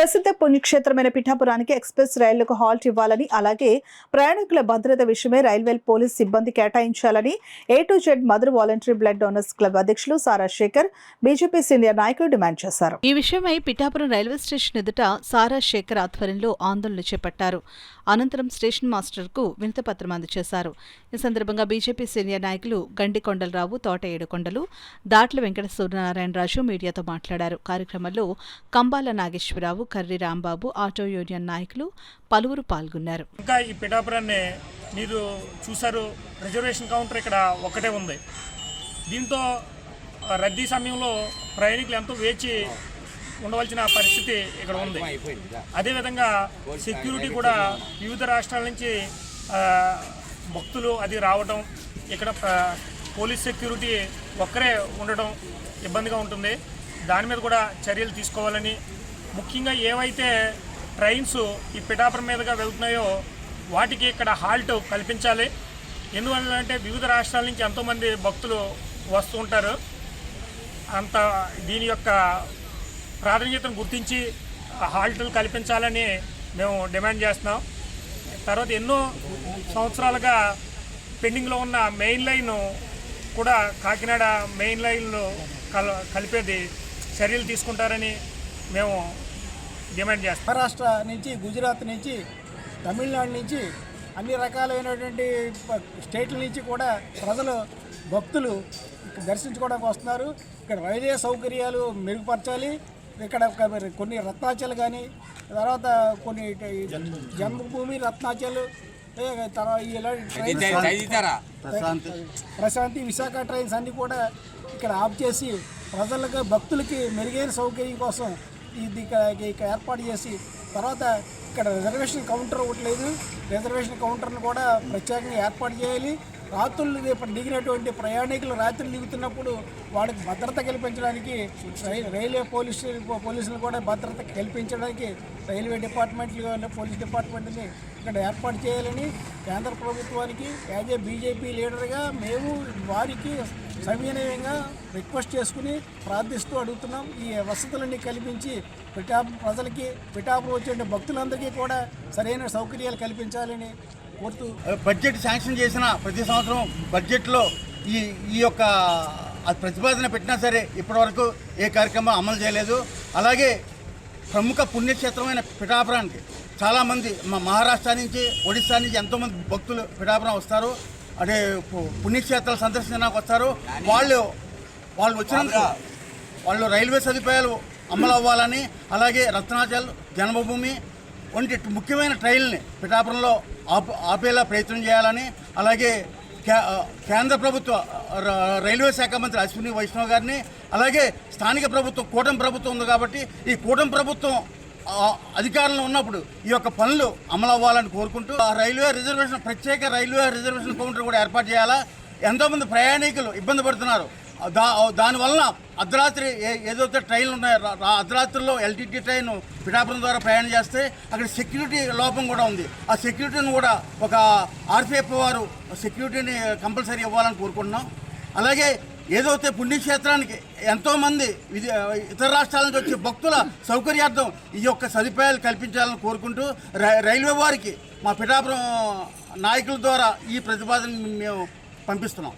ప్రసిద్ధ పుణ్యక్షేత్రమైన పిఠాపురానికి express రైళ్లకు halt ఇవ్వాలని, అలాగే ప్రయాణికుల భద్రత విషయమై రైల్వే పోలీస్ సిబ్బంది కేటాయించాలని A to Z mother voluntary blood donors club అధ్యక్షులు సారా శేఖర్ బీజేపీ సీనియర్ నాయకులు డిమాండ్ చేశారు. ఈ విషయమై పిఠాపురం రైల్వే స్టేషన్ ఎదుట సారా శేఖర్ ఆధ్వర్యంలో ఆందోళనలు చేపట్టారు. అనంతరం స్టేషన్ మాస్టర్కు వినతిపత్రం అందజేశారు. ఈ సందర్భంగా బీజేపీ సీనియర్ నాయకులు గండి కొండలరావు, తోట ఏడుకొండలు, దాట్ల వెంకట సూర్యనారాయణరాజు మీడియాతో మాట్లాడారు. కార్యక్రమంలో కంబాల నాగేశ్వరరావు, కర్రి రాంబాబు, ఆటో యూనియన్ నాయకులు పలువురు పాల్గొన్నారు. ఇంకా ఈ పిఠాపురాన్ని మీరు చూసారు, రిజర్వేషన్ కౌంటర్ ఇక్కడ ఒక్కటే ఉంది. దీంతో రద్దీ సమయంలో ప్రయాణికులు ఎంతో వేచి ఉండవలసిన పరిస్థితి ఇక్కడ ఉంది. అదేవిధంగా సెక్యూరిటీ కూడా వివిధ రాష్ట్రాల నుంచి భక్తులు అది రావడం, ఇక్కడ పోలీస్ సెక్యూరిటీ ఒక్కరే ఉండటం ఇబ్బందిగా ఉంటుంది. దాని మీద కూడా చర్యలు తీసుకోవాలని, ముఖ్యంగా ఏవైతే ట్రైన్స్ ఈ పిఠాపురం మీదుగా వెళ్తున్నాయో వాటికి ఇక్కడ హాల్ట్ కల్పించాలి. ఎందువల్లంటే వివిధ రాష్ట్రాల నుంచి ఎంతోమంది భక్తులు వస్తూ ఉంటారు. దీని యొక్క ప్రాధాన్యతను గుర్తించి హాల్టులు కల్పించాలని మేము డిమాండ్ చేస్తున్నాం. తర్వాత ఎన్నో సంవత్సరాలుగా పెండింగ్లో ఉన్న మెయిన్ లైన్ కూడా కాకినాడ మెయిన్ లైన్లో కలిపేది చర్యలు తీసుకుంటారని మేము డిమాండ్ చేస్తాం. మహారాష్ట్ర నుంచి, గుజరాత్ నుంచి, తమిళనాడు నుంచి అన్ని రకాలైనటువంటి స్టేట్ల నుంచి కూడా ప్రజలు, భక్తులు దర్శించుకోవడానికి వస్తున్నారు. ఇక్కడ రైల్వే సౌకర్యాలు మెరుగుపరచాలి. ఇక్కడ కొన్ని రత్నాచలు కానీ, తర్వాత కొన్ని జన్మభూమి రత్నాచలు, ప్రశాంతి, విశాఖ ట్రైన్స్ అన్నీ కూడా ఇక్కడ ఆఫ్ చేసి ప్రజలకు, భక్తులకి మెరుగైన సౌకర్యం కోసం ఇది ఇక్కడ ఏర్పాటు చేసి, తర్వాత ఇక్కడ రిజర్వేషన్ కౌంటర్ ఒకటి లేదు, రిజర్వేషన్ కౌంటర్ను కూడా ప్రత్యేకంగా ఏర్పాటు చేయాలి. రాత్రులు దిగినటువంటి ప్రయాణికులు రాత్రులు దిగుతున్నప్పుడు వాళ్ళకి భద్రత కల్పించడానికి రైల్వే పోలీసులు కూడా భద్రత కల్పించడానికి రైల్వే డిపార్ట్మెంట్లు, పోలీస్ డిపార్ట్మెంట్ని ఇక్కడ ఏర్పాటు చేయాలని కేంద్ర ప్రభుత్వానికి యాజ్ ఏ బీజేపీ లీడర్గా మేము వారికి సవినయంగా రిక్వెస్ట్ చేసుకుని ప్రార్థిస్తూ అడుగుతున్నాం. ఈ వసతులన్నీ కల్పించి ప్రజలకి, పిఠాపురం వచ్చే భక్తులందరికీ కూడా సరైన సౌకర్యాలు కల్పించాలని కోరుతూ, బడ్జెట్ శాంక్షన్ చేసిన ప్రతి సంవత్సరం బడ్జెట్లో ఈ యొక్క ప్రతిపాదన పెట్టినా సరే ఇప్పటివరకు ఏ కార్యక్రమం అమలు చేయలేదు. అలాగే ప్రముఖ పుణ్యక్షేత్రమైన పిఠాపురానికి చాలామంది మహారాష్ట్ర నుంచి, ఒడిశా నుంచి ఎంతోమంది భక్తులు పిఠాపురం వస్తారు. అంటే పుణ్యక్షేత్రాలు సందర్శించడానికి వస్తారు. వాళ్ళు వచ్చినందుకు వాళ్ళు రైల్వే సదుపాయాలు అమలు అవ్వాలని, అలాగే రత్నాచల్, జన్మభూమి వంటి ముఖ్యమైన ట్రైన్లని పిఠాపురంలో ఆపేలా ప్రయత్నం చేయాలని, అలాగే కేంద్ర ప్రభుత్వ రైల్వే శాఖ మంత్రి అశ్విని వైష్ణవ్ గారిని, అలాగే స్థానిక ప్రభుత్వం, కూటమి ప్రభుత్వం ఉంది కాబట్టి ఈ కూటమి ప్రభుత్వం అధికారంలో ఉన్నప్పుడు ఈ యొక్క పనులు అమలు అవ్వాలని కోరుకుంటూ ప్రత్యేక రైల్వే రిజర్వేషన్ కౌంటర్ కూడా ఏర్పాటు చేయాలా. ఎంతోమంది ప్రయాణికులు ఇబ్బంది పడుతున్నారు. దానివలన అర్ధరాత్రి ఏదైతే ట్రైన్లు ఉన్నాయో, అర్ధరాత్రిలో LTT ట్రైన్ పిఠాపురం ద్వారా ప్రయాణం చేస్తే అక్కడ సెక్యూరిటీ లోపం కూడా ఉంది. ఆ సెక్యూరిటీని కూడా ఒక RPF వారు సెక్యూరిటీని కంపల్సరీ ఇవ్వాలని కోరుకుంటున్నాం. అలాగే ఏదైతే పుణ్యక్షేత్రానికి ఎంతోమంది ఇతర రాష్ట్రాల నుంచి వచ్చే భక్తుల సౌకర్యార్థం ఈ యొక్క సదుపాయాలు కల్పించాలని కోరుకుంటూ రైల్వే వారికి మా పిఠాపురం నాయకుల ద్వారా ఈ ప్రతిపాదన మేము పంపిస్తున్నాం.